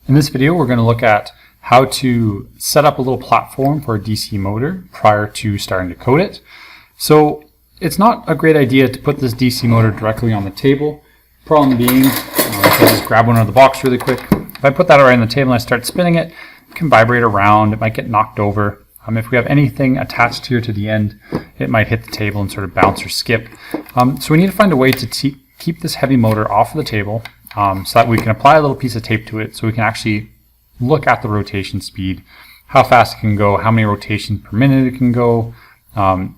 In this video, we're going to look at how to set up a little platform for a DC motor prior to starting to code it. So it's not a great idea to put this DC motor directly on the table. Problem being, if I just grab one out of the box really quick, if I put that right on the table and I start spinning it, it can vibrate around, it might get knocked over. If we have anything attached here to the end, it might hit the table and sort of bounce or skip. So we need to find a way to keep this heavy motor off of the table so that we can apply a little piece of tape to it so we can actually look at the rotation speed, how fast it can go, how many rotations per minute it can go.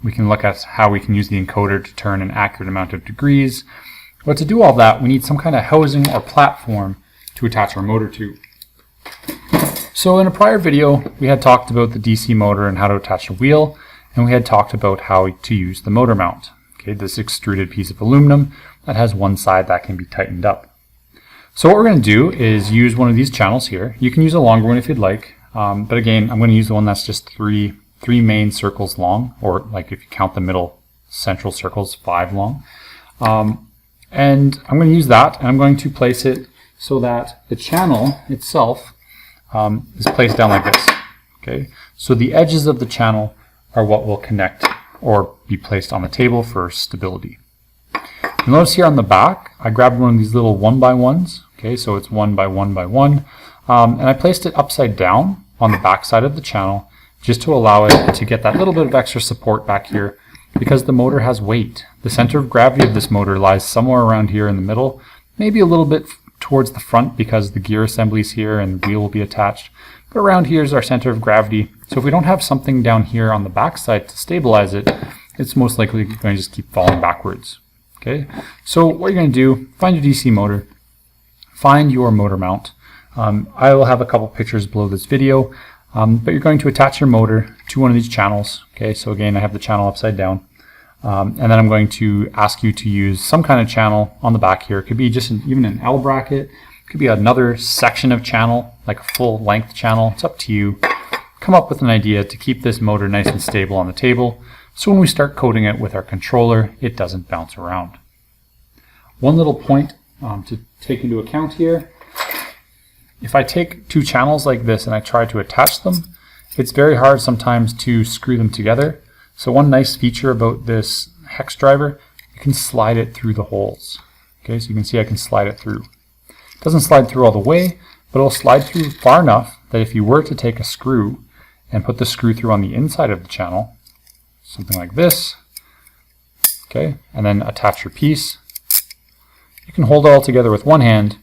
We can look at how we can use the encoder to turn an accurate amount of degrees. But to do all that, we need some kind of housing or platform to attach our motor to. So in a prior video, we had talked about the DC motor and how to attach a wheel, and we had talked about how to use the motor mount. Okay, this extruded piece of aluminum that has one side that can be tightened up. So what we're going to do is use one of these channels here. You can use a longer one if you'd like, but again, I'm going to use the one that's just three main circles long, or like if you count the middle central circles, 5 long. And I'm going to use that, and I'm going to place it so that the channel itself is placed down like this. Okay, so the edges of the channel are what will connect or be placed on the table for stability. You'll notice here on the back, I grabbed one of these little 1x1s. Okay, so it's 1 by 1 by 1, and I placed it upside down on the back side of the channel just to allow it to get that little bit of extra support back here because the motor has weight. The center of gravity of this motor lies somewhere around here in the middle, maybe a little bit towards the front because the gear assembly is here and the wheel will be attached, but around here is our center of gravity. So if we don't have something down here on the back side to stabilize it, it's most likely going to just keep falling backwards. Okay, so what you're going to do, find your DC motor, find your motor mount. I will have a couple pictures below this video, but you're going to attach your motor to one of these channels. Okay, so again, I have the channel upside down, and then I'm going to ask you to use some kind of channel on the back here. It could be just even an L bracket, it could be another section of channel, like a full length channel. It's up to you. Come up with an idea to keep this motor nice and stable on the table, so when we start coding it with our controller, it doesn't bounce around. One little point to take into account here, if I take 2 channels like this and I try to attach them, it's very hard sometimes to screw them together. So one nice feature about this hex driver, you can slide it through the holes. Okay, so you can see I can slide it through. It doesn't slide through all the way, but it'll slide through far enough that if you were to take a screw and put the screw through on the inside of the channel, something like this, okay, and then attach your piece, you can hold it all together with one hand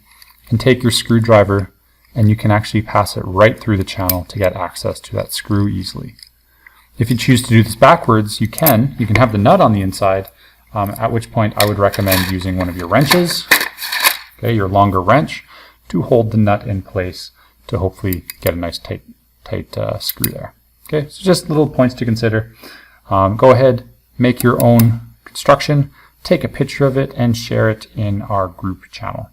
and take your screwdriver and you can actually pass it right through the channel to get access to that screw easily. If you choose to do this backwards, you can have the nut on the inside, at which point I would recommend using one of your wrenches, okay, your longer wrench, to hold the nut in place to hopefully get a nice tight screw there. Okay, so just little points to consider. Go ahead, make your own construction, take a picture of it, and share it in our group channel.